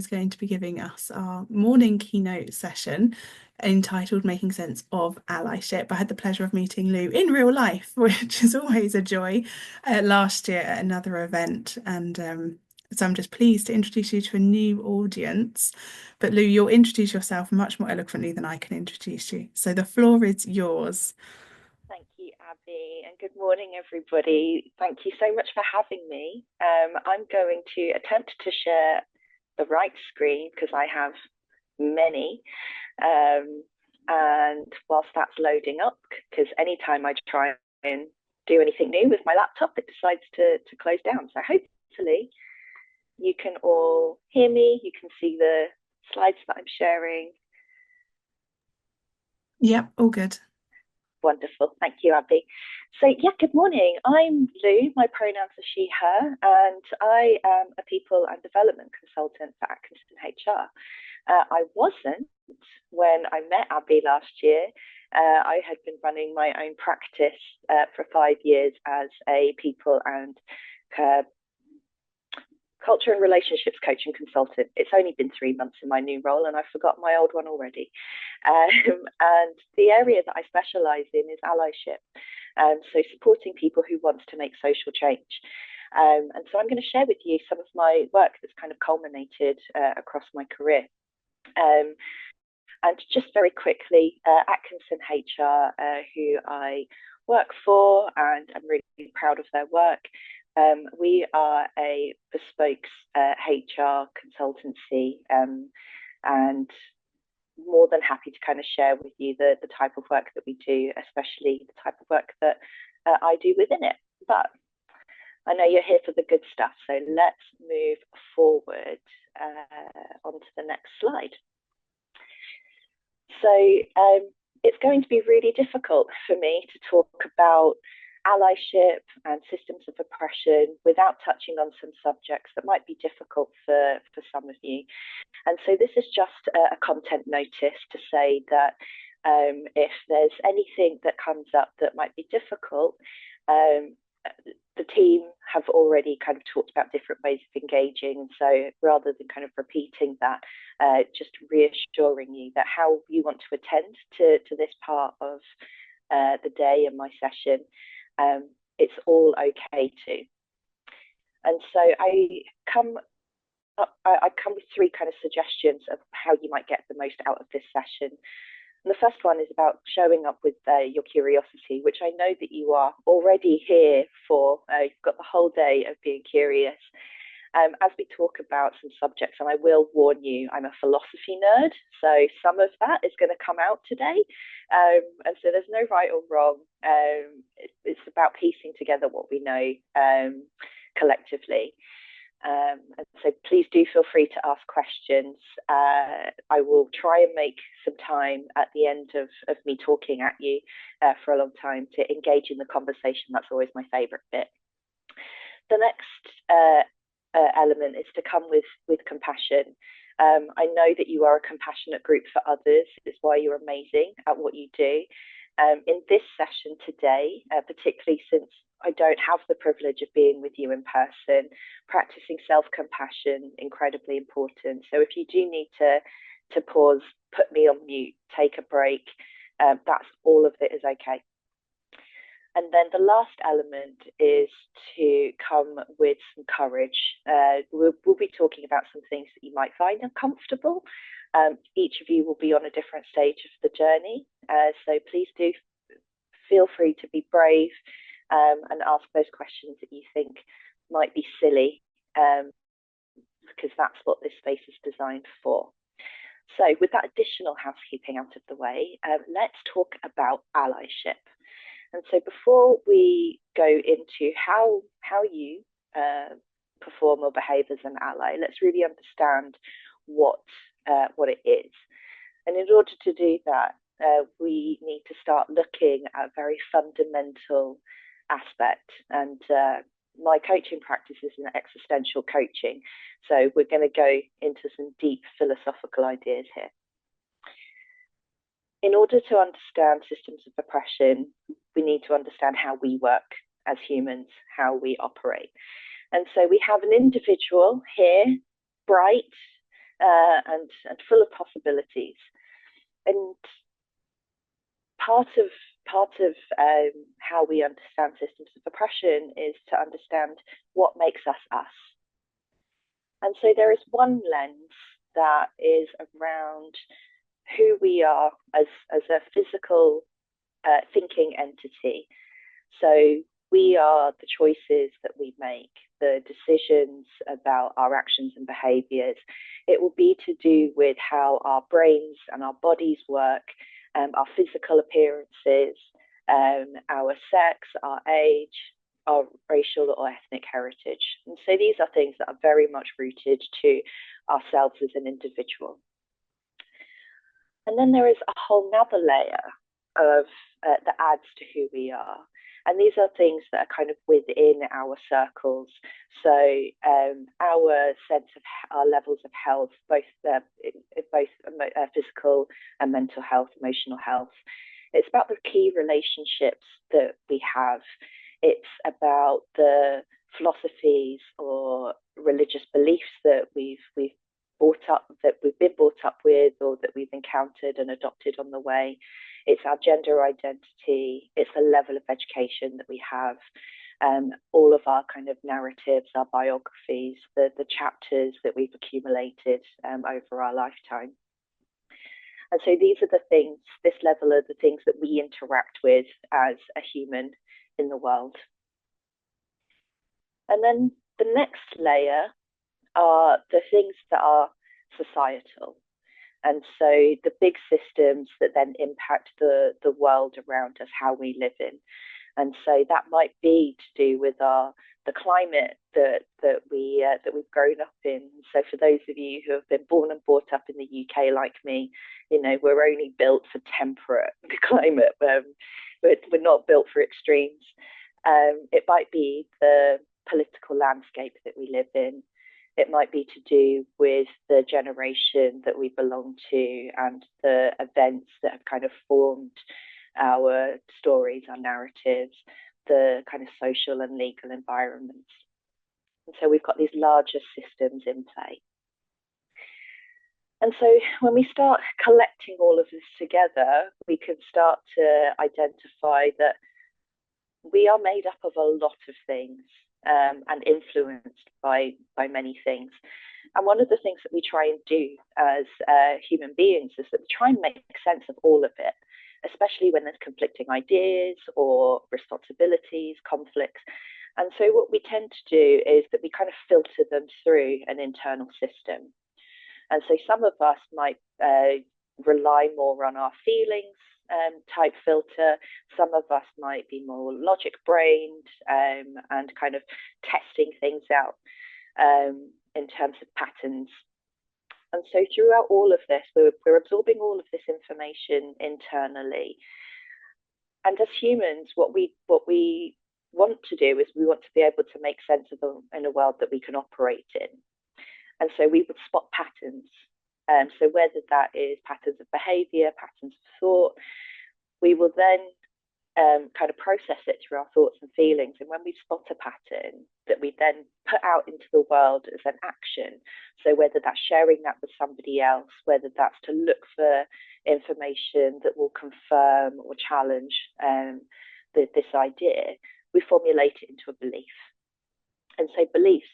is going to be giving us our morning keynote session entitled Making Sense of Allyship. I had the pleasure of meeting Lou in real life, which is always a joy, last year at another event. And so I'm just pleased to introduce you to a new audience. But Lou, you'll introduce yourself much more eloquently than I can introduce you. So the floor is yours. Thank you, Abby, and good morning, everybody. Thank you so much for having me. I'm going to attempt to share the right screen because I have many. And whilst that's loading up, because anytime I try and do anything new with my laptop, it decides to close down. So hopefully you can all hear me. You can see the slides that I'm sharing. Yep, all good. Wonderful. Thank you, Abby. So, yeah, good morning. I'm Lou. My pronouns are she, her, and I am a people and development consultant for Atkinson HR. I wasn't when I met Abby last year. I had been running my own practice for 5 years as a people and culture and relationships coach and consultant. It's only been 3 months in my new role and I forgot my old one already. And the area that I specialize in is allyship. So supporting people who want to make social change. And so I'm going to share with you some of my work that's kind of culminated across my career. And just very quickly, Atkinson HR, who I work for, and I'm really proud of their work. We are a bespoke HR consultancy, and more than happy to kind of share with you the type of work that we do, especially the type of work that I do within it. But I know you're here for the good stuff, so let's move forward onto the next slide. So it's going to be really difficult for me to talk about allyship and systems of oppression without touching on some subjects that might be difficult for some of you. And so this is just a content notice to say that if there's anything that comes up that might be difficult, the team have already kind of talked about different ways of engaging. So rather than kind of repeating that, just reassuring you that how you want to attend to this part of the day and my session, it's all okay too. And so I come with 3 kind of suggestions of how you might get the most out of this session. And the first one is about showing up with your curiosity, which I know that you are already here for. You've got the whole day of being curious. As we talk about some subjects, and I will warn you, I'm a philosophy nerd, so some of that is going to come out today. And so there's no right or wrong. It's about piecing together what we know collectively. And so please do feel free to ask questions. I will try and make some time at the end of me talking at you for a long time to engage in the conversation. That's always my favorite bit. The next element is to come with compassion. I know that you are a compassionate group for others. It's why you're amazing at what you do. In this session today, particularly since I don't have the privilege of being with you in person, practicing self-compassion, incredibly important. So if you do need to pause, put me on mute, take a break, that's all of it is okay. And then the last element is to come with some courage. We'll be talking about some things that you might find uncomfortable. Each of you will be on a different stage of the journey. So please do feel free to be brave and ask those questions that you think might be silly, because that's what this space is designed for. So with that additional housekeeping out of the way, let's talk about allyship. And so before we go into how you perform or behave as an ally, let's really understand what it is. And in order to do that, we need to start looking at a very fundamental aspect. And my coaching practice is an existential coaching. So we're going to go into some deep philosophical ideas here. In order to understand systems of oppression, we need to understand how we work as humans, how we operate. And so we have an individual here, bright, and full of possibilities. And part of how we understand systems of oppression is to understand what makes us us. And so there is one lens that is around who we are as a physical thinking entity. So we are the choices that we make, the decisions about our actions and behaviors. It will be to do with how our brains and our bodies work, our physical appearances, our sex, our age, our racial or ethnic heritage. And so these are things that are very much rooted to ourselves as an individual. And then there is a whole nother layer of that adds to who we are. And these are things that are kind of within our circles. So our sense of our levels of health, both physical and mental health, emotional health. It's about the key relationships that we have. It's about the philosophies or religious beliefs that we've been brought up with, or that we've encountered and adopted on the way. It's our gender identity. It's the level of education that we have. All of our kind of narratives, our biographies, the chapters that we've accumulated over our lifetime. And so these are the things, this level are the things that we interact with as a human in the world. And then the next layer are the things that are societal. And so the big systems that then impact the world around us, how we live in. And so that might be to do with the climate that we've grown up in. So for those of you who have been born and brought up in the UK like me, you know, we're only built for temperate climate. We're not built for extremes. It might be the political landscape that we live in. It might be to do with the generation that we belong to and the events that have kind of formed our stories, our narratives, the kind of social and legal environments. And so we've got these larger systems in play. And so when we start collecting all of this together, we can start to identify that we are made up of a lot of things. And influenced by many things. And one of the things that we try and do as human beings is that we try and make sense of all of it, especially when there's conflicting ideas or responsibilities, conflicts. And so what we tend to do is that we kind of filter them through an internal system. And so some of us might rely more on our feelings type filter. Some of us might be more logic brained and kind of testing things out in terms of patterns. And so throughout all of this, we're absorbing all of this information internally. And as humans, what we want to do is we want to be able to make sense of in a world that we can operate in. And so we would spot patterns. So whether that is patterns of behavior, patterns of thought, we will then kind of process it through our thoughts and feelings. And when we spot a pattern that we then put out into the world as an action, so whether that's sharing that with somebody else, whether that's to look for information that will confirm or challenge this idea, we formulate it into a belief. And so beliefs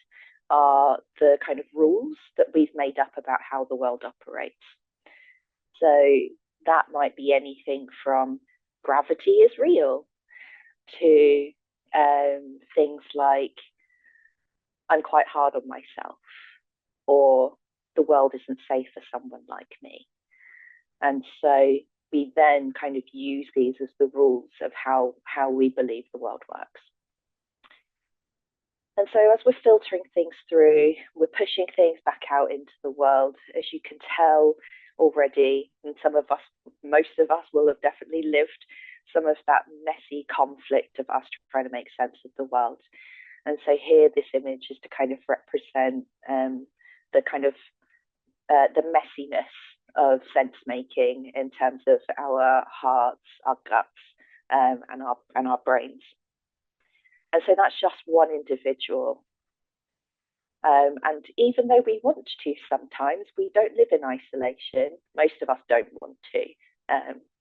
are the kind of rules that we've made up about how the world operates. So that might be anything from gravity is real to things like I'm quite hard on myself, or the world isn't safe for someone like me. And so we then kind of use these as the rules of how we believe the world works. And so as we're filtering things through, we're pushing things back out into the world. As you can tell already, and most of us will have definitely lived some of that messy conflict of us trying to make sense of the world. And so here, this image is to kind of represent the kind of the messiness of sense making in terms of our hearts, our guts, and our brains. And so that's just one individual. And even though we want to sometimes, we don't live in isolation. Most of us don't want to.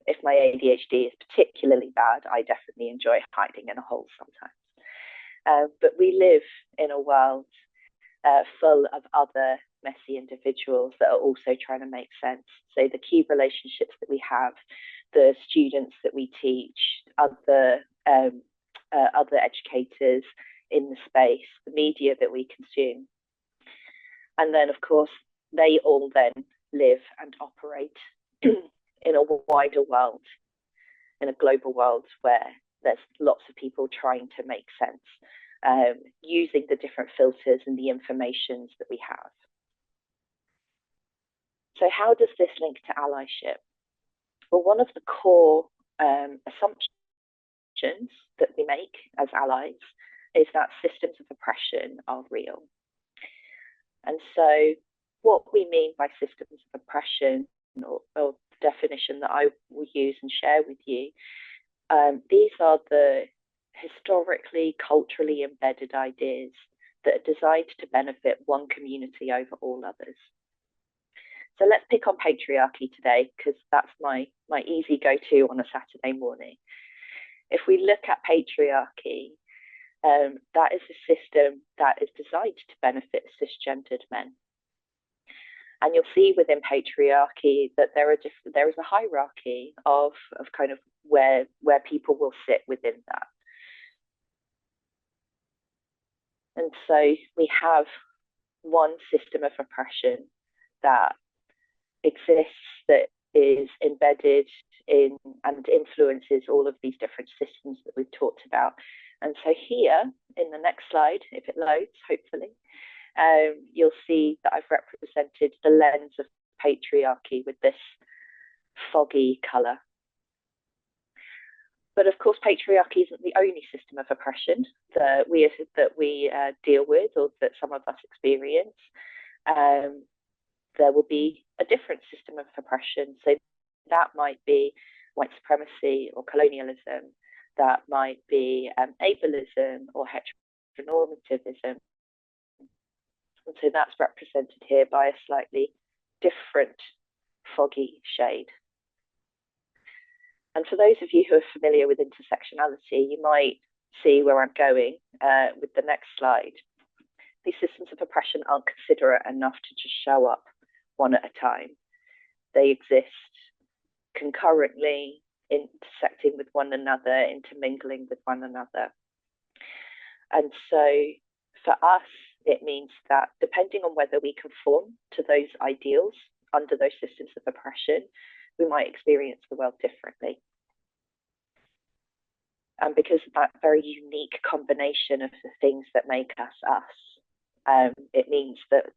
If my ADHD is particularly bad, I definitely enjoy hiding in a hole sometimes. But we live in a world full of other messy individuals that are also trying to make sense. So the key relationships that we have, the students that we teach, other educators in the space, the media that we consume. And then, of course, they all then live and operate in a wider world, in a global world where there's lots of people trying to make sense, using the different filters and the informations that we have. So how does this link to allyship? Well, one of the core assumptions that we make as allies is that systems of oppression are real. And so what we mean by systems of oppression, or the definition that I will use and share with you, these are the historically, culturally embedded ideas that are designed to benefit one community over all others. So let's pick on patriarchy today, because that's my easy go-to on a Saturday morning. If we look at patriarchy, that is a system that is designed to benefit cisgendered men. And you'll see within patriarchy that there is a hierarchy of kind of where people will sit within that. And so we have one system of oppression that exists, that is embedded in and influences all of these different systems that we've talked about. And so here in the next slide, if it loads, hopefully, you'll see that I've represented the lens of patriarchy with this foggy colour. But of course, patriarchy isn't the only system of oppression that we deal with, or that some of us experience. There will be a different system of oppression. So that might be white supremacy or colonialism. That might be ableism or heteronormativism. And so that's represented here by a slightly different foggy shade. And for those of you who are familiar with intersectionality, you might see where I'm going with the next slide. These systems of oppression aren't considerate enough to just show up one at a time. They exist concurrently, intersecting with one another, intermingling with one another. And so for us, it means that depending on whether we conform to those ideals under those systems of oppression, we might experience the world differently. And because of that very unique combination of the things that make us us, it means that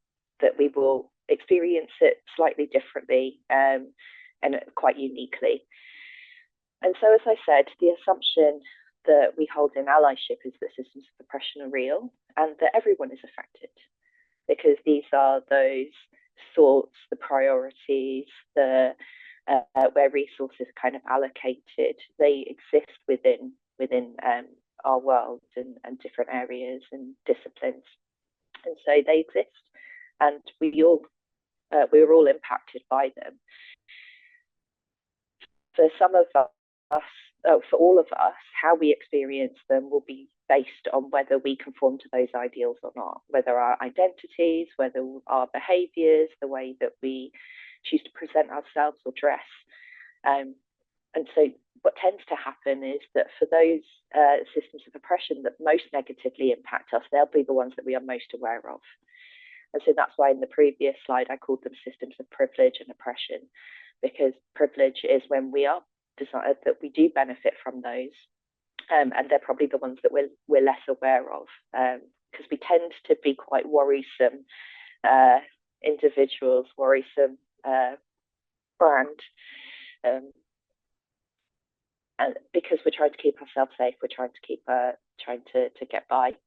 we will experience it slightly differently and quite uniquely. And so, as I said, the assumption that we hold in allyship is that systems of oppression are real and that everyone is affected, because these are those thoughts, the priorities, where resources are kind of allocated. They exist within our world and different areas and disciplines, and so they exist, and we're all impacted by them. For some of us, for all of us, how we experience them will be based on whether we conform to those ideals or not, whether our identities, whether our behaviours, the way that we choose to present ourselves or dress. And so what tends to happen is that for those systems of oppression that most negatively impact us, they'll be the ones that we are most aware of. And so that's why in the previous slide, I called them systems of privilege and oppression, because privilege is when we are desired that we do benefit from those. And they're probably the ones that we're less aware of, because we tend to be quite worrisome individuals, worrisome brand. And because we're trying to keep ourselves safe, we're trying to get by.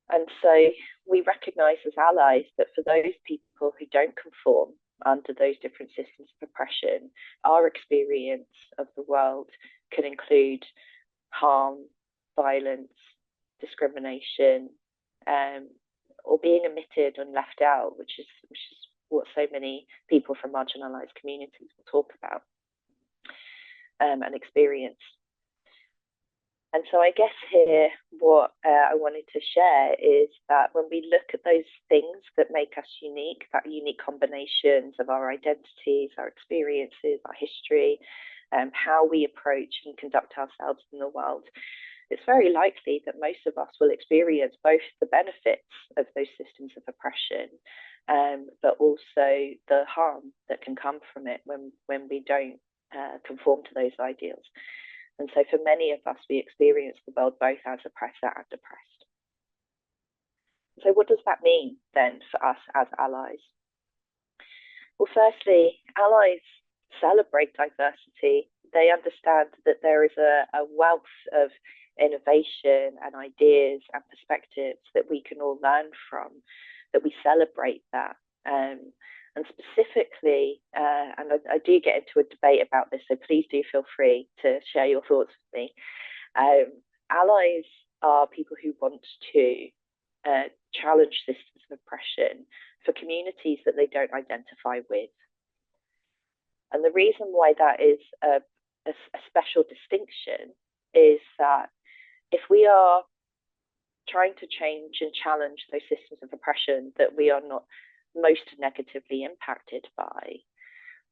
And so we recognise as allies that for those people who don't conform under those different systems of oppression, our experience of the world can include harm, violence, discrimination, or being omitted and left out, which is what so many people from marginalised communities will talk about and experience. And so I guess here what I wanted to share is that when we look at those things that make us unique, that unique combinations of our identities, our experiences, our history, how we approach and conduct ourselves in the world, it's very likely that most of us will experience both the benefits of those systems of oppression, but also the harm that can come from it when we don't conform to those ideals. And so for many of us, we experience the world both as oppressor and oppressed. So what does that mean then for us as allies? Well, firstly, allies celebrate diversity. They understand that there is a wealth of innovation and ideas and perspectives that we can all learn from, that we celebrate that. And specifically, and I do get into a debate about this, so please do feel free to share your thoughts with me. Allies are people who want to challenge systems of oppression for communities that they don't identify with. And the reason why that is a special distinction is that if we are trying to change and challenge those systems of oppression that we are not most negatively impacted by,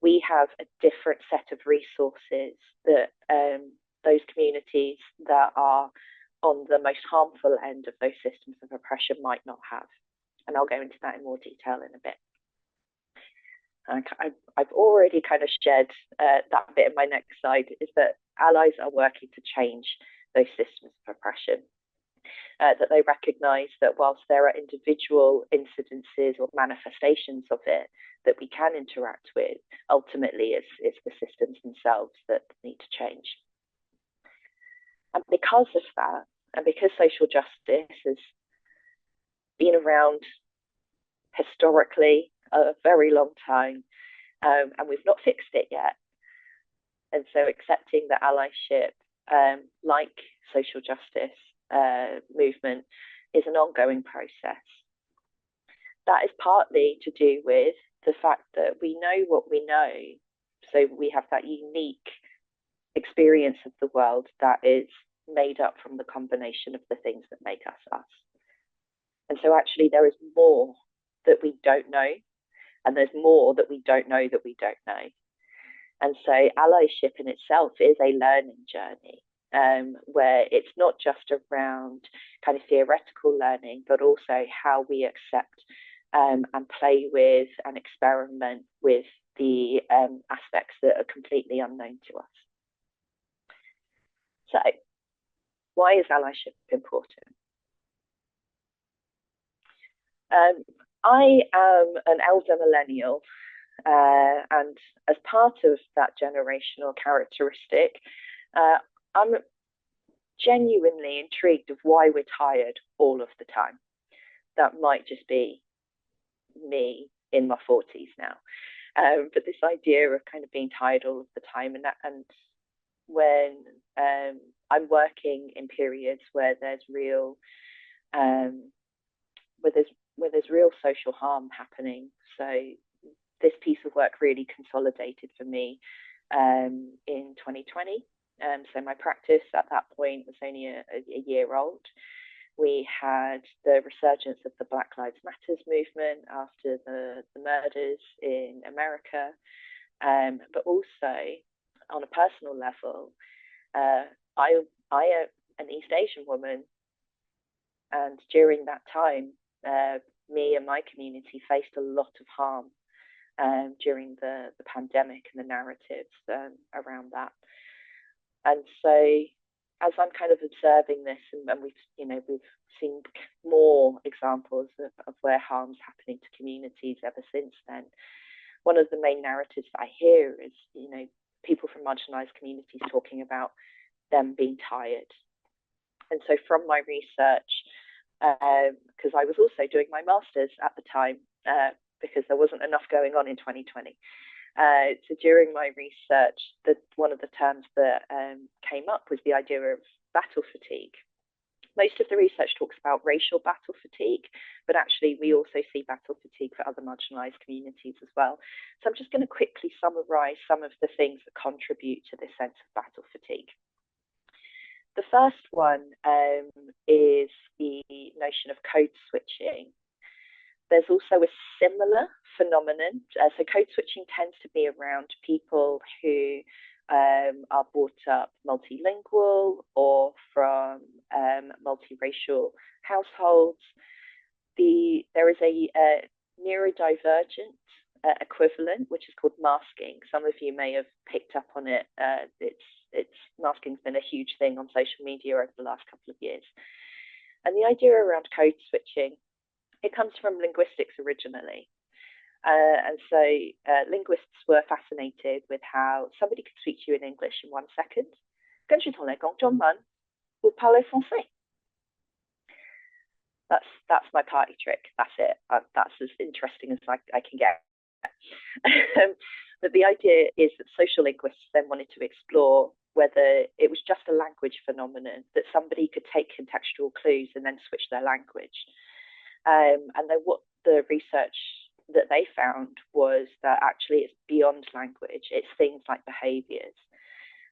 we have a different set of resources that those communities that are on the most harmful end of those systems of oppression might not have. And I'll go into that in more detail in a bit. I've already kind of shared that bit in my next slide, is that allies are working to change those systems of oppression. That they recognise that whilst there are individual incidences or manifestations of it that we can interact with, ultimately it's the systems themselves that need to change. And because of that, and because social justice has been around historically a very long time, and we've not fixed it yet, and so accepting that allyship, like social justice, movement is an ongoing process. That is partly to do with the fact that we know what we know. So we have that unique experience of the world that is made up from the combination of the things that make us us. And so actually there is more that we don't know, and there's more that we don't know that we don't know. And so allyship in itself is a learning journey. Where it's not just around kind of theoretical learning, but also how we accept and play with and experiment with the aspects that are completely unknown to us. So, why is allyship important? I am an elder millennial, and as part of that generational characteristic, I'm genuinely intrigued of why we're tired all of the time. That might just be me in my 40s now. But this idea of kind of being tired all of the time, and when I'm working in periods where there's real social harm happening. So this piece of work really consolidated for me in 2020. So my practice at that point was only a year old. We had the resurgence of the Black Lives Matter movement after the murders in America, but also on a personal level, I am an East Asian woman, and during that time, me and my community faced a lot of harm during the pandemic and the narratives around that. And so, as I'm kind of observing this, and we've seen more examples of where harm's happening to communities ever since then. One of the main narratives that I hear is, people from marginalised communities talking about them being tired. And so, from my research, because I was also doing my master's at the time, because there wasn't enough going on in 2020. So during my research, one of the terms that came up was the idea of battle fatigue, Most of the research talks about racial battle fatigue, but actually we also see battle fatigue for other marginalised communities as well. So I'm just going to quickly summarise some of the things that contribute to this sense of battle fatigue. The first one is the notion of code switching. There's also a similar phenomenon. So code switching tends to be around people who are brought up multilingual or from multiracial households. There is a neurodivergent equivalent, which is called masking. Some of you may have picked up on it. Masking's been a huge thing on social media over the last couple of years. And the idea around code switching, it comes from linguistics originally. And so linguists were fascinated with how somebody could speak to you in English in 1 second. 跟住同你講中文, vous parlez français. That's my party trick. That's it. That's as interesting as I can get. But the idea is that social linguists then wanted to explore whether it was just a language phenomenon, that somebody could take contextual clues and then switch their language. And then what the research that they found was that actually it's beyond language. It's things like behaviors.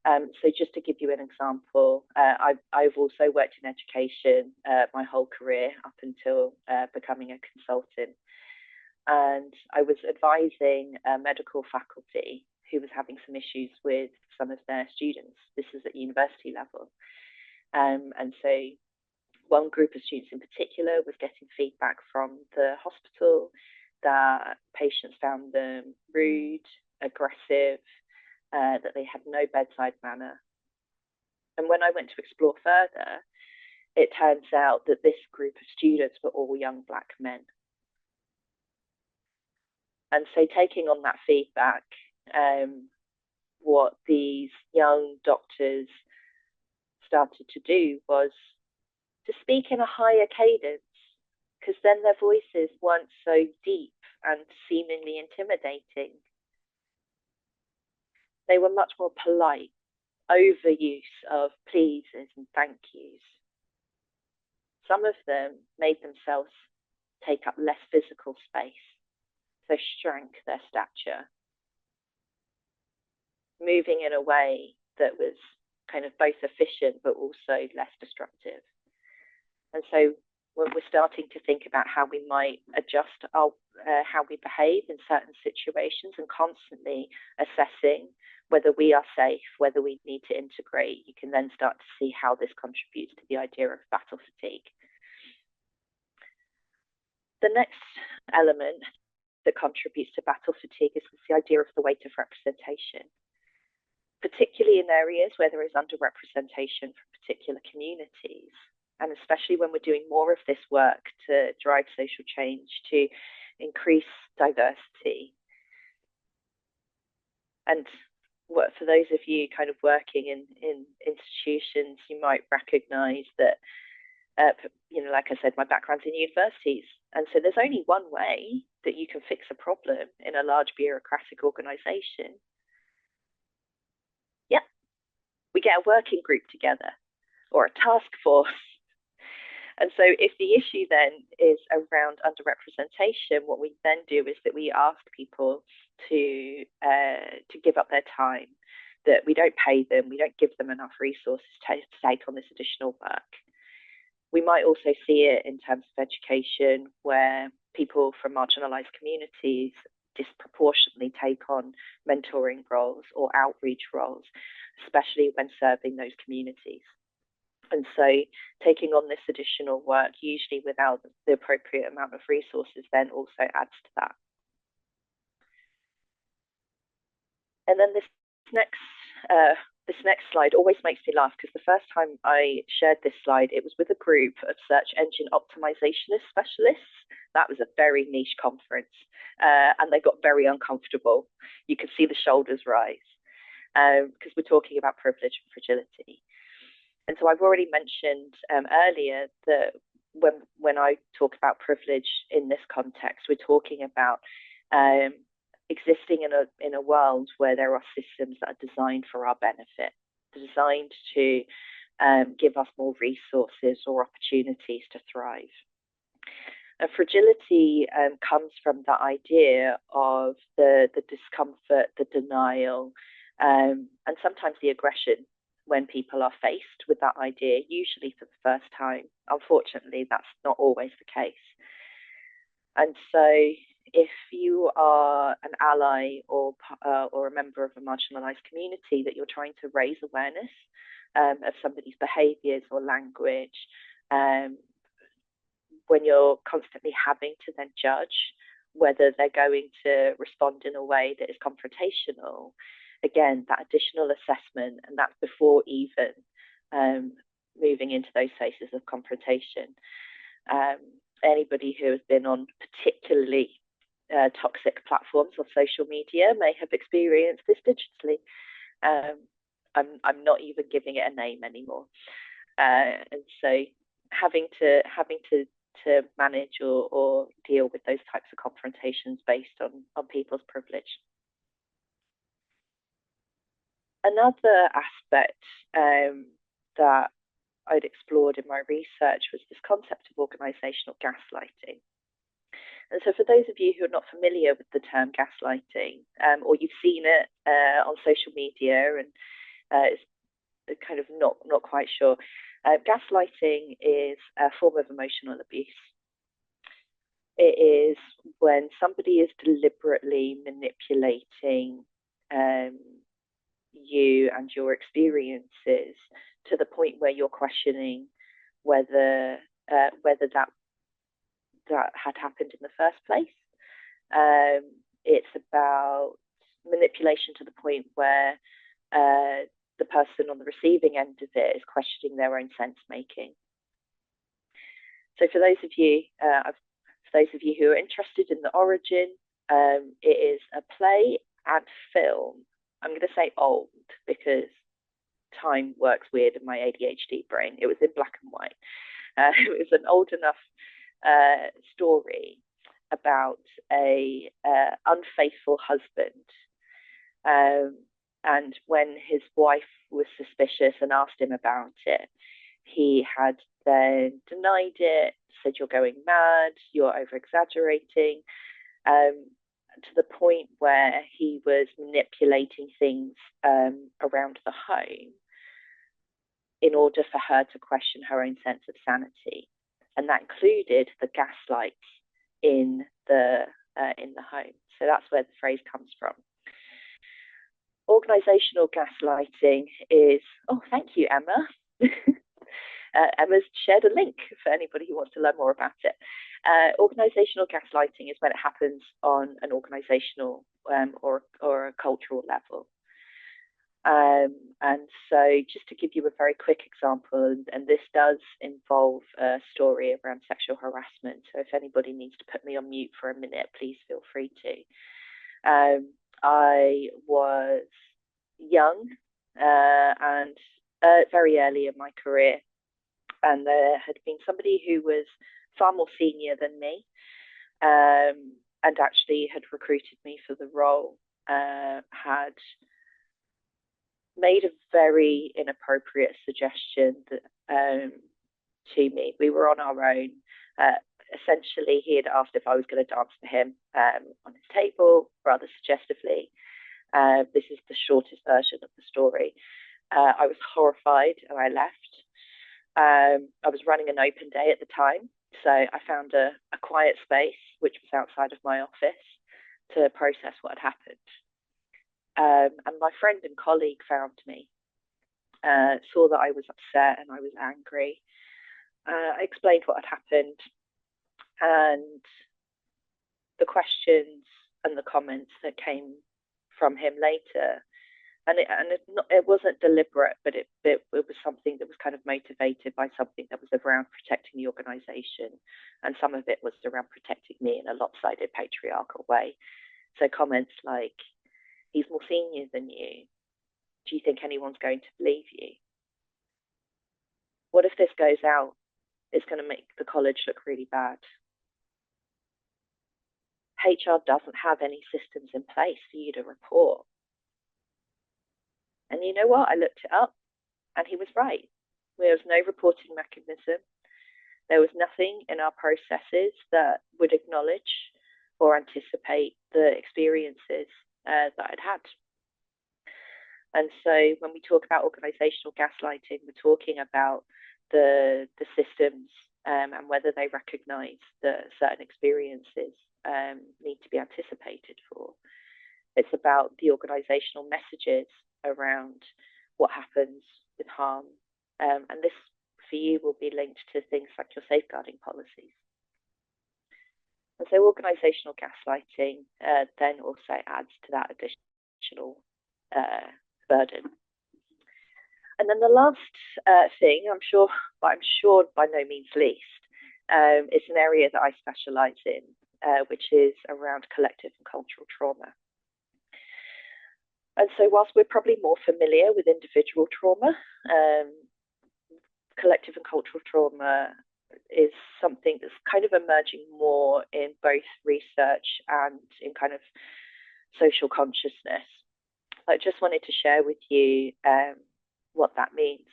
So just to give you an example, I've also worked in education my whole career up until becoming a consultant. And I was advising a medical faculty who was having some issues with some of their students. This is at university level. And so one group of students in particular was getting feedback from the hospital that patients found them rude, aggressive, that they had no bedside manner. And when I went to explore further, it turns out that this group of students were all young Black men. And so taking on that feedback, what these young doctors started to do was to speak in a higher cadence, because then their voices weren't so deep and seemingly intimidating. They were much more polite, overuse of pleases and thank yous. Some of them made themselves take up less physical space, so shrank their stature, moving in a way that was kind of both efficient but also less destructive. And so when we're starting to think about how we might adjust how we behave in certain situations and constantly assessing whether we are safe, whether we need to integrate, you can then start to see how this contributes to the idea of battle fatigue. The next element that contributes to battle fatigue is the idea of the weight of representation, particularly in areas where there is underrepresentation for particular communities. And especially when we're doing more of this work to drive social change, to increase diversity. And for those of you kind of working in institutions, you might recognize that, like I said, my background's in universities. And so there's only one way that you can fix a problem in a large bureaucratic organization. Yeah, we get a working group together or a task force. And so if the issue then is around underrepresentation, what we then do is that we ask people to give up their time, that we don't pay them, we don't give them enough resources to take on this additional work. We might also see it in terms of education, where people from marginalised communities disproportionately take on mentoring roles or outreach roles, especially when serving those communities. And so taking on this additional work, usually without the appropriate amount of resources, then also adds to that. And then this next slide always makes me laugh, because the first time I shared this slide, it was with a group of search engine optimizationist specialists. That was a very niche conference, and they got very uncomfortable. You could see the shoulders rise, because we're talking about privilege and fragility. And so I've already mentioned earlier that when I talk about privilege in this context, we're talking about existing in a world where there are systems that are designed for our benefit, designed to give us more resources or opportunities to thrive. And fragility comes from that idea of the discomfort, the denial, and sometimes the aggression when people are faced with that idea, usually for the first time. Unfortunately, that's not always the case. And so if you are an ally or a member of a marginalized community that you're trying to raise awareness of somebody's behaviors or language, when you're constantly having to then judge whether they're going to respond in a way that is confrontational, again, that additional assessment, and that's before even moving into those phases of confrontation. Anybody who has been on particularly toxic platforms or social media may have experienced this digitally. I'm not even giving it a name anymore. And so having to manage or deal with those types of confrontations based on people's privilege. Another aspect that I'd explored in my research was this concept of organizational gaslighting. And so for those of you who are not familiar with the term gaslighting, or you've seen it on social media and it's kind of not quite sure, gaslighting is a form of emotional abuse. It is when somebody is deliberately manipulating you and your experiences to the point where you're questioning whether that had happened in the first place. It's about manipulation to the point where the person on the receiving end of it is questioning their own sense making. So for those of you who are interested in the origin, it is a play and film. I'm going to say old because time works weird in my ADHD brain. It was in black and white. It was an old enough story about a unfaithful husband. And when his wife was suspicious and asked him about it, he had then denied it, said, "You're going mad, you're over-exaggerating," to the point where he was manipulating things around the home in order for her to question her own sense of sanity. And that included the gaslights in the home. So that's where the phrase comes from. Organizational gaslighting is, oh, thank you, Emma. Emma's shared a link for anybody who wants to learn more about it. Organizational gaslighting is when it happens on an organizational or a cultural level. And so just to give you a very quick example, and this does involve a story around sexual harassment. So if anybody needs to put me on mute for a minute, please feel free to. I was young and very early in my career, and there had been somebody who was far more senior than me and actually had recruited me for the role, had made a very inappropriate suggestion to me. We were on our own. Essentially, he had asked if I was going to dance for him on his table, rather suggestively. This is the shortest version of the story. I was horrified and I left. I was running an open day at the time, so I found a quiet space, which was outside of my office, to process what had happened. And my friend and colleague found me, saw that I was upset and I was angry. I explained what had happened, and the questions and the comments that came from him later, and it wasn't deliberate, but it was something that was kind of motivated by something that was around protecting the organization, and some of it was around protecting me in a lopsided patriarchal way. So comments like, "He's more senior than you. Do you think anyone's going to believe you? What if this goes out? It's going to make the college look really bad. HR doesn't have any systems in place for you to report." And you know what? I looked it up and he was right. There was no reporting mechanism. There was nothing in our processes that would acknowledge or anticipate the experiences that I'd had. And so when we talk about organizational gaslighting, we're talking about the systems and whether they recognize that certain experiences need to be anticipated for. It's about the organizational messages around what happens with harm. And this, for you, will be linked to things like your safeguarding policies. And so organizational gaslighting then also adds to that additional burden. And then the last thing, I'm sure by no means least, is an area that I specialize in, which is around collective and cultural trauma. And so whilst we're probably more familiar with individual trauma, collective and cultural trauma is something that's kind of emerging more in both research and in kind of social consciousness. I just wanted to share with you what that means.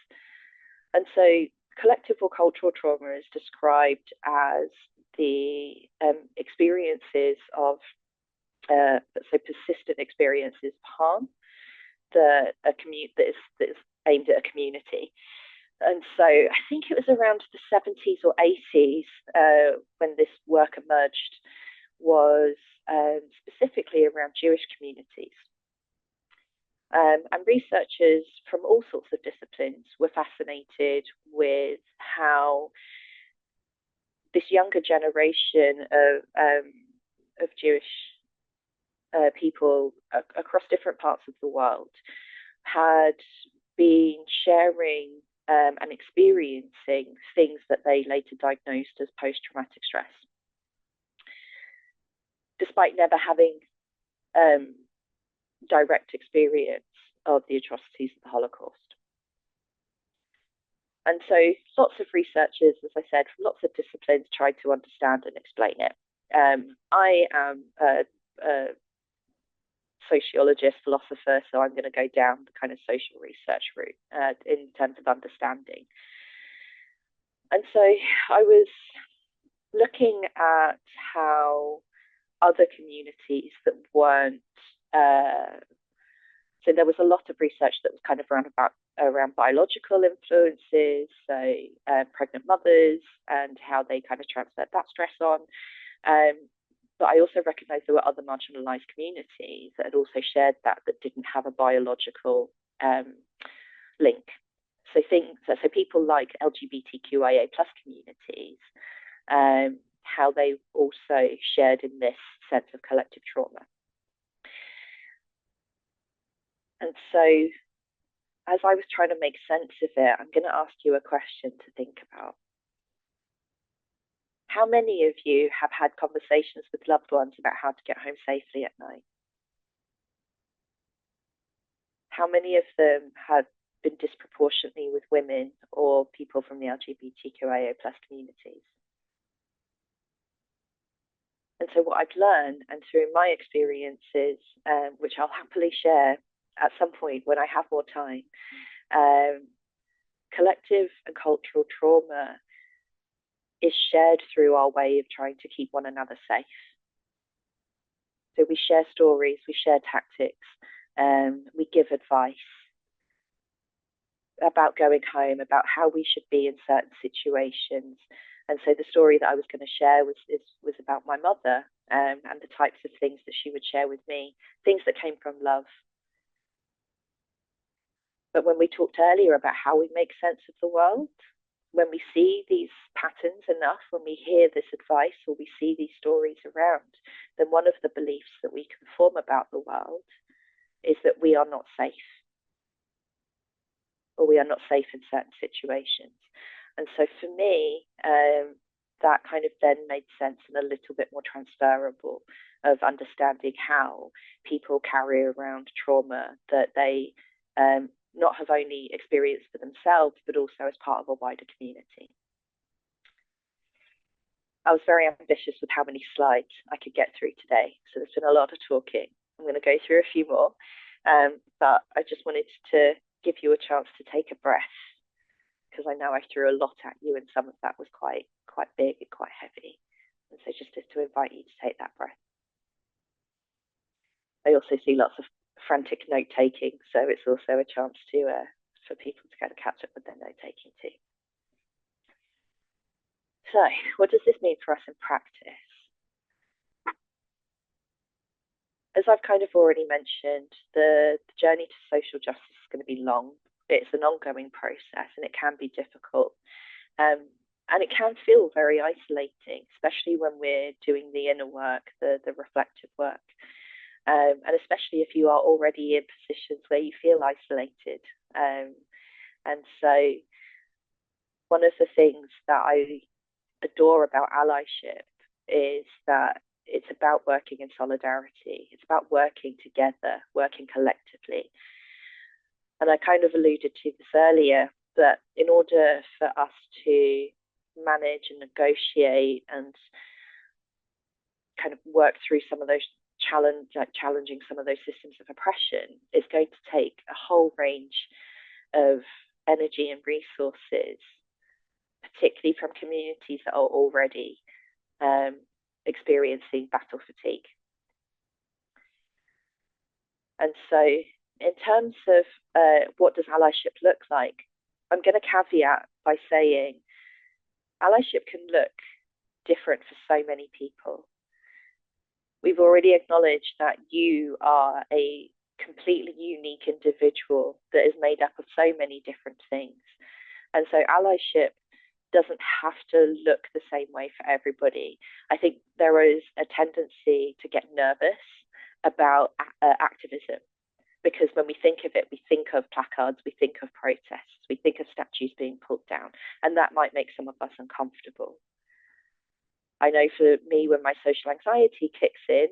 And so collective or cultural trauma is described as the experiences of, persistent experiences of harm that is aimed at a community. And so I think it was around the 70s or 80s when this work emerged, was specifically around Jewish communities. And researchers from all sorts of disciplines were fascinated with how this younger generation of Jewish people across different parts of the world had been sharing and experiencing things that they later diagnosed as post-traumatic stress, despite never having direct experience of the atrocities of the Holocaust. And so lots of researchers, as I said, from lots of disciplines tried to understand and explain it. I am a sociologist, philosopher, so I'm going to go down the kind of social research route in terms of understanding. And so I was looking at how other communities that weren't, so there was a lot of research that was kind of around biological influences, so pregnant mothers and how they kind of transferred that stress on. But I also recognized there were other marginalized communities that had also shared that didn't have a biological link. So people like LGBTQIA+ communities, how they also shared in this sense of collective trauma. And so as I was trying to make sense of it, I'm going to ask you a question to think about. How many of you have had conversations with loved ones about how to get home safely at night? How many of them have been disproportionately with women or people from the LGBTQIA+ communities? And so what I've learned, and through my experiences, which I'll happily share at some point when I have more time, collective and cultural trauma is shared through our way of trying to keep one another safe. So we share stories, we share tactics, we give advice about going home, about how we should be in certain situations. And so the story that I was going to share was about my mother and the types of things that she would share with me, things that came from love. But when we talked earlier about how we make sense of the world, when we see these patterns enough, when we hear this advice or we see these stories around, then one of the beliefs that we can form about the world is that we are not safe, or we are not safe in certain situations. And so for me, that kind of then made sense and a little bit more transferable of understanding how people carry around trauma that they not have only experienced for themselves, but also as part of a wider community. I was very ambitious with how many slides I could get through today. So there's been a lot of talking. I'm going to go through a few more, but I just wanted to give you a chance to take a breath, because I know I threw a lot at you and some of that was quite big and quite heavy. And so just to invite you to take that breath. I also see lots of frantic note taking, so it's also a chance to for people to kind of catch up with their note taking too. So, what does this mean for us in practice? As I've kind of already mentioned, the journey to social justice is going to be long. It's an ongoing process and it can be difficult. And it can feel very isolating, especially when we're doing the inner work, the reflective work. And especially if you are already in positions where you feel isolated. And so one of the things that I adore about allyship is that it's about working in solidarity. It's about working together, working collectively. And I kind of alluded to this earlier, that in order for us to manage and negotiate and kind of work through some of those challenging some of those systems of oppression, is going to take a whole range of energy and resources, particularly from communities that are already experiencing battle fatigue. And so in terms of what does allyship look like, I'm going to caveat by saying allyship can look different for so many people. We've already acknowledged that you are a completely unique individual that is made up of so many different things. And so allyship doesn't have to look the same way for everybody. I think there is a tendency to get nervous about activism, because when we think of it, we think of placards, we think of protests, we think of statues being pulled down, and that might make some of us uncomfortable. I know for me, when my social anxiety kicks in,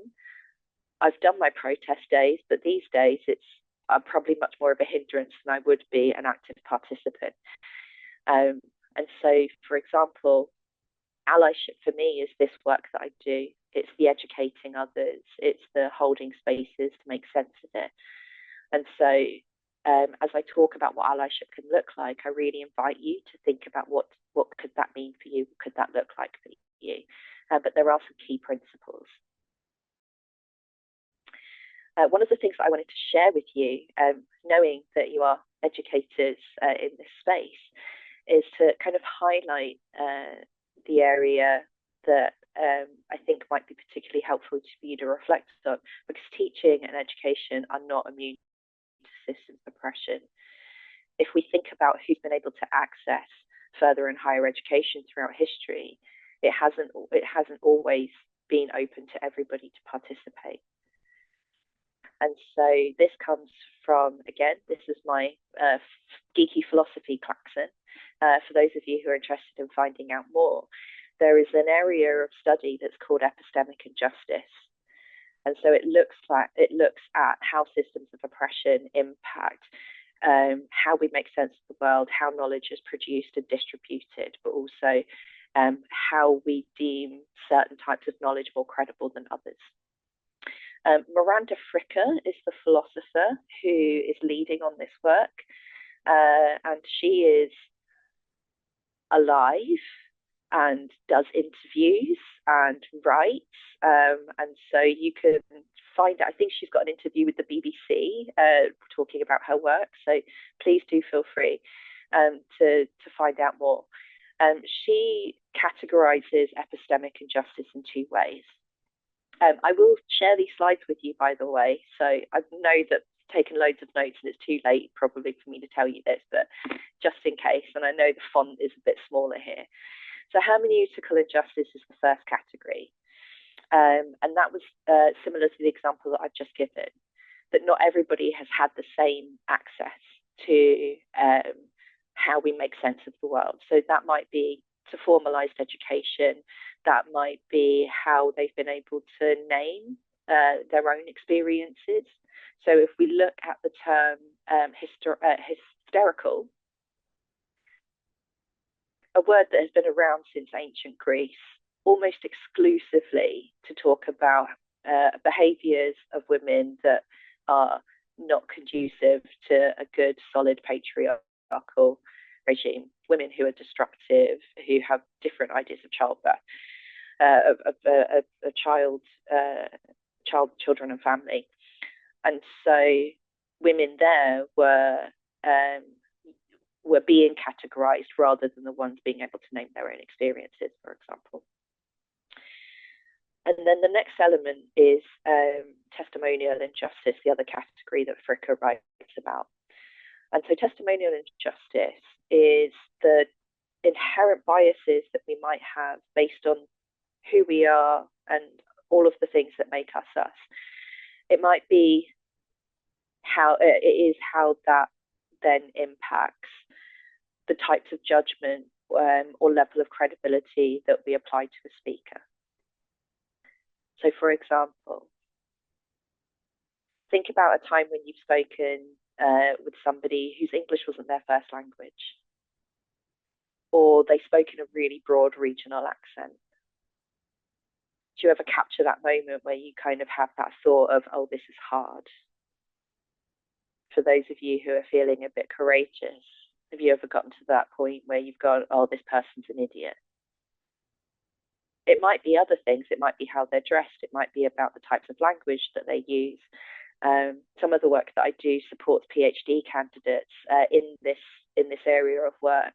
I've done my protest days, but these days I'm probably much more of a hindrance than I would be an active participant. And so, for example, allyship for me is this work that I do. It's the educating others. It's the holding spaces to make sense of it. And so as I talk about what allyship can look like, I really invite you to think about what could that mean for you? What could that look like for you? But there are some key principles. One of the things that I wanted to share with you, knowing that you are educators in this space, is to kind of highlight the area that I think might be particularly helpful for you to reflect on, because teaching and education are not immune to systems of oppression. If we think about who's been able to access further and higher education throughout history, it hasn't always been open to everybody to participate. And so this comes from, again, this is my geeky philosophy klaxon. For those of you who are interested in finding out more, there is an area of study that's called epistemic injustice. And so it looks at how systems of oppression impact how we make sense of the world, how knowledge is produced and distributed, but also how we deem certain types of knowledge more credible than others. Miranda Fricker is the philosopher who is leading on this work, and she is alive and does interviews and writes, and so you can find it. I think she's got an interview with the BBC talking about her work, so please do feel free to find out more. She categorizes epistemic injustice in two ways. I will share these slides with you, by the way, so I know that I've taken loads of notes and it's too late probably for me to tell you this, but just in case, and I know the font is a bit smaller here. So hermeneutical injustice is the first category, and that was similar to the example that I've just given, that not everybody has had the same access to how we make sense of the world. So that might be to formalized education, that might be how they've been able to name their own experiences. So if we look at the term hysterical, a word that has been around since ancient Greece, almost exclusively to talk about behaviours of women that are not conducive to a good, solid patriarchal regime. women who are destructive, who have different ideas of childbirth, of children and family. And so women there were being categorized rather than the ones being able to name their own experiences, for example. And then the next element is testimonial injustice, the other category that Fricke writes about. And so testimonial injustice is the inherent biases that we might have based on who we are and all of the things that make us us. It might be how that then impacts the types of judgment or level of credibility that we apply to a speaker. So, for example, think about a time when you've spoken with somebody whose English wasn't their first language, or they spoke in a really broad regional accent. Do you ever capture that moment where you kind of have that thought of, oh, this is hard? For those of you who are feeling a bit courageous, have you ever gotten to that point where you've gone, oh, this person's an idiot? It might be other things. It might be how they're dressed. It might be about the types of language that they use. Some of the work that I do supports PhD candidates in this area of work.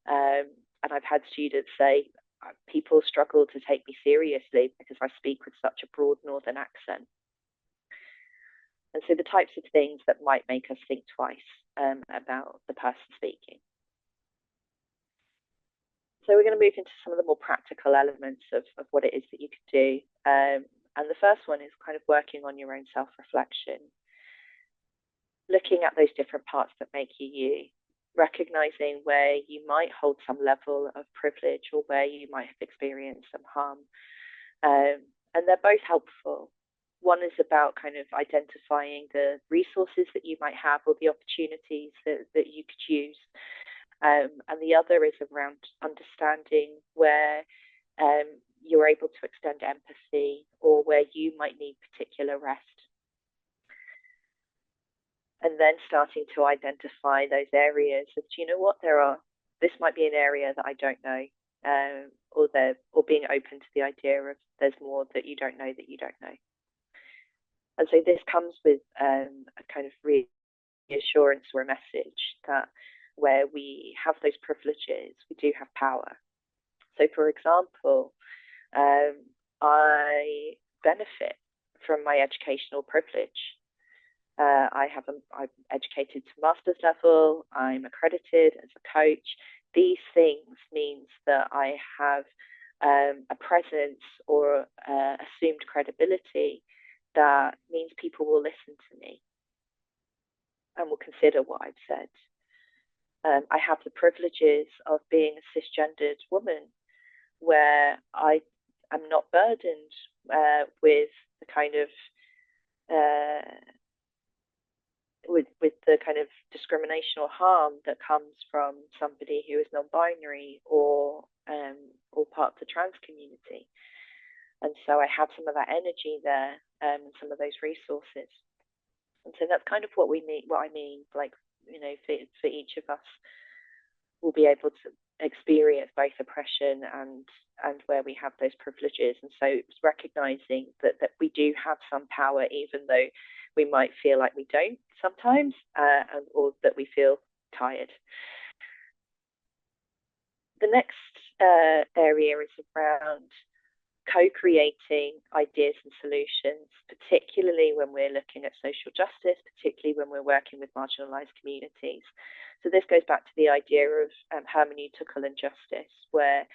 And I've had students say, people struggle to take me seriously because I speak with such a broad Northern accent. And so the types of things that might make us think twice about the person speaking. So we're going to move into some of the more practical elements of what it is that you could do. And the first one is kind of working on your own self-reflection, looking at those different parts that make you you, recognizing where you might hold some level of privilege or where you might have experienced some harm. And they're both helpful. One is about kind of identifying the resources that you might have or the opportunities that you could use. And the other is around understanding where you're able to extend empathy or where you might need particular rest. And then starting to identify those areas of, do you know what, this might be an area that I don't know, or being open to the idea of there's more that you don't know that you don't know. And so this comes with a kind of reassurance or a message that where we have those privileges, we do have power. So, for example, I benefit from my educational privilege. I'm educated to master's level. I'm accredited as a coach. These things means that I have a presence or assumed credibility that means people will listen to me and will consider what I've said. I have the privileges of being a cisgendered woman where I am not burdened with the kind of with the kind of discrimination or harm that comes from somebody who is non-binary or part of the trans community. And so I have some of that energy there and some of those resources. And so that's kind of what I mean, like, you know, for each of us, we'll be able to experience both oppression and where we have those privileges. And so it's recognizing that we do have some power, even though we might feel like we don't sometimes, or that we feel tired. The next area is around co-creating ideas and solutions, particularly when we're looking at social justice, particularly when we're working with marginalised communities. So this goes back to the idea of hermeneutical injustice, where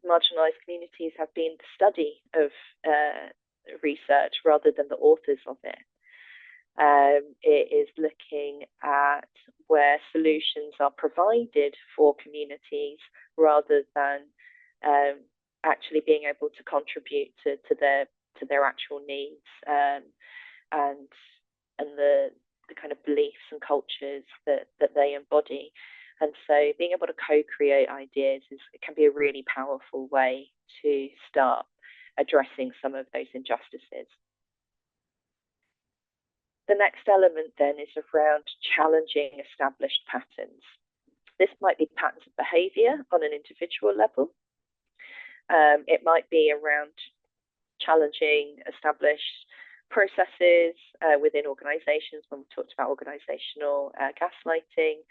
marginalised communities have been the study of research rather than the authors of it. It is looking at where solutions are provided for communities rather than actually being able to contribute to their actual needs and the kind of beliefs and cultures that they embody. And so being able to co-create ideas it can be a really powerful way to start addressing some of those injustices. The next element then is around challenging established patterns. This might be patterns of behavior on an individual level. It might be around challenging established processes within organizations when we talked about organizational gaslighting.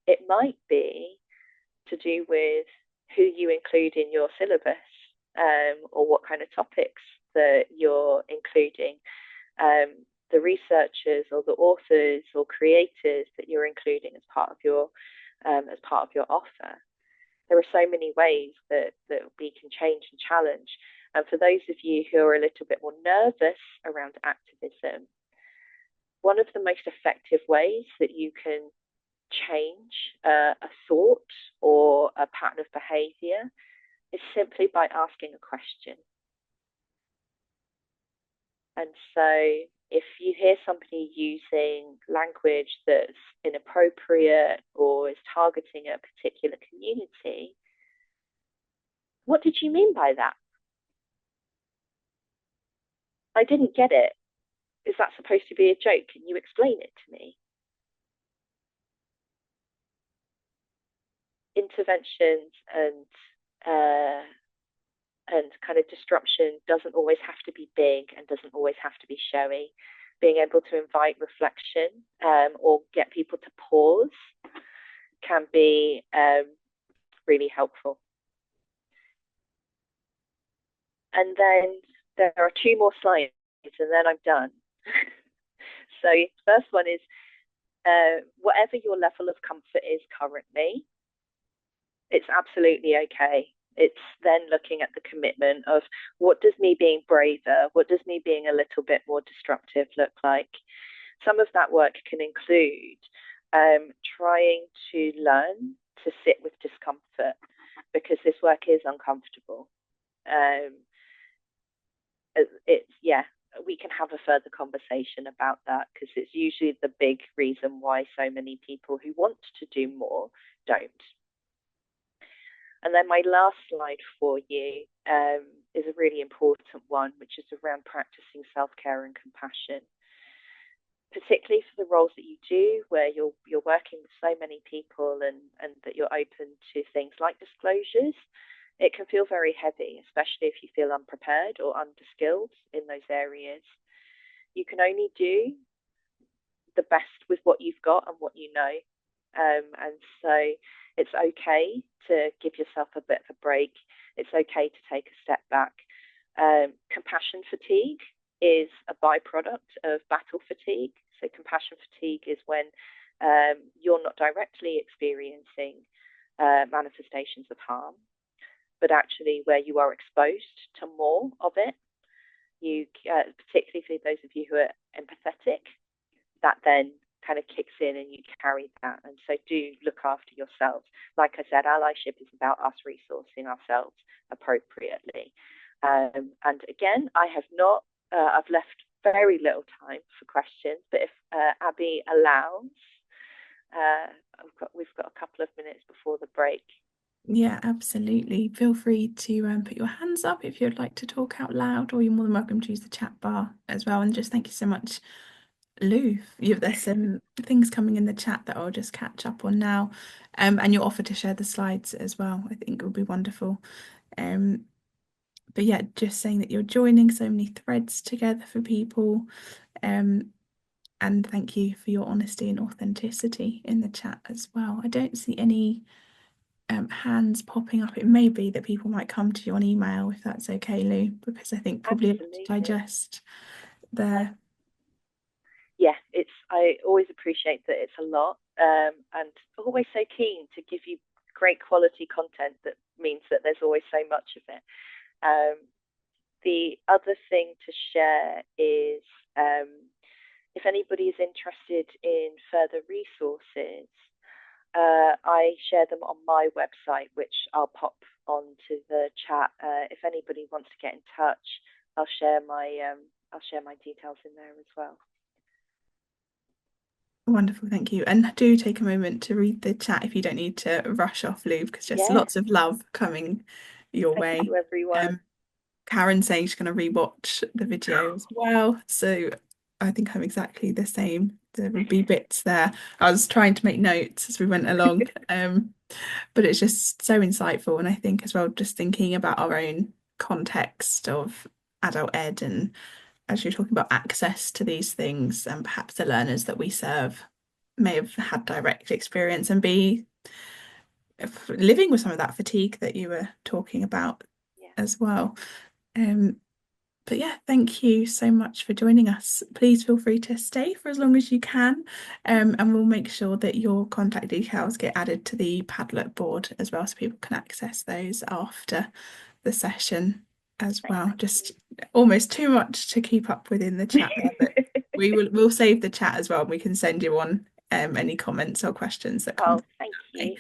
It might be to do with who you include in your syllabus or what kind of topics that you're including. The researchers or the authors or creators that you're including as part of your offer. There are so many ways that we can change and challenge. And for those of you who are a little bit more nervous around activism, one of the most effective ways that you can change a thought or a pattern of behavior is simply by asking a question. And so if you hear somebody using language that's inappropriate or is targeting a particular community, what did you mean by that? I didn't get it. Is that supposed to be a joke? Can you explain it to me? Interventions and kind of disruption doesn't always have to be big and doesn't always have to be showy. Being able to invite reflection or get people to pause can be really helpful. And then there are 2 more slides and then I'm done. So the first one is whatever your level of comfort is currently, it's absolutely okay. It's then looking at the commitment of what does me being braver, what does me being a little bit more disruptive look like? Some of that work can include trying to learn to sit with discomfort because this work is uncomfortable. We can have a further conversation about that because it's usually the big reason why so many people who want to do more don't. And then my last slide for you is a really important one, which is around practicing self-care and compassion, particularly for the roles that you do, where you're working with so many people and that you're open to things like disclosures. It can feel very heavy, especially if you feel unprepared or underskilled in those areas. You can only do the best with what you've got and what you know. And so it's okay to give yourself a bit of a break. It's okay to take a step back. Compassion fatigue is a byproduct of battle fatigue. So compassion fatigue is when you're not directly experiencing manifestations of harm, but actually where you are exposed to more of it. You, particularly for those of you who are empathetic, that then kind of kicks in and you carry that. And so do look after yourselves. Like I said, allyship is about us resourcing ourselves appropriately. And again, I've left very little time for questions, but if Abby allows, we've got a couple of minutes before the break. Yeah, absolutely. Feel free to put your hands up if you'd like to talk out loud, or you're more than welcome to use the chat bar as well. And just thank you so much, Lou. There's some things coming in the chat that I'll just catch up on now. And your offer to share the slides as well, I think will be wonderful. But yeah, just saying that you're joining so many threads together for people. And thank you for your honesty and authenticity in the chat as well. I don't see any hands popping up. It may be that people might come to you on email if that's okay, Lou, because I think probably a lot to digest there. Yeah, I always appreciate that it's a lot, and always so keen to give you great quality content that means that there's always so much of it. The other thing to share is if anybody is interested in further resources, I share them on my website, which I'll pop onto the chat. If anybody wants to get in touch, I'll share my details in there as well. Wonderful, thank you. And do take a moment to read the chat if you don't need to rush off, Lou, because just lots of love coming your way. Thank you, everyone. Karen's saying she's going to rewatch the video as well. So I think I'm exactly the same. There would be bits there. I was trying to make notes as we went along, but it's just so insightful. And I think as well, just thinking about our own context of adult ed, and as you're talking about access to these things, and perhaps the learners that we serve may have had direct experience and be living with some of that fatigue that you were talking about Yeah. as well. Um, but yeah, thank you so much for joining us. Please feel free to stay for as long as you can, and we'll make sure that your contact details get added to the Padlet board as well, so people can access those after the session as well. Thank Just almost too much to keep up with in the chat there, but you. we'll save the chat as well, and we can send you on any comments or questions that come Oh, thank through. you.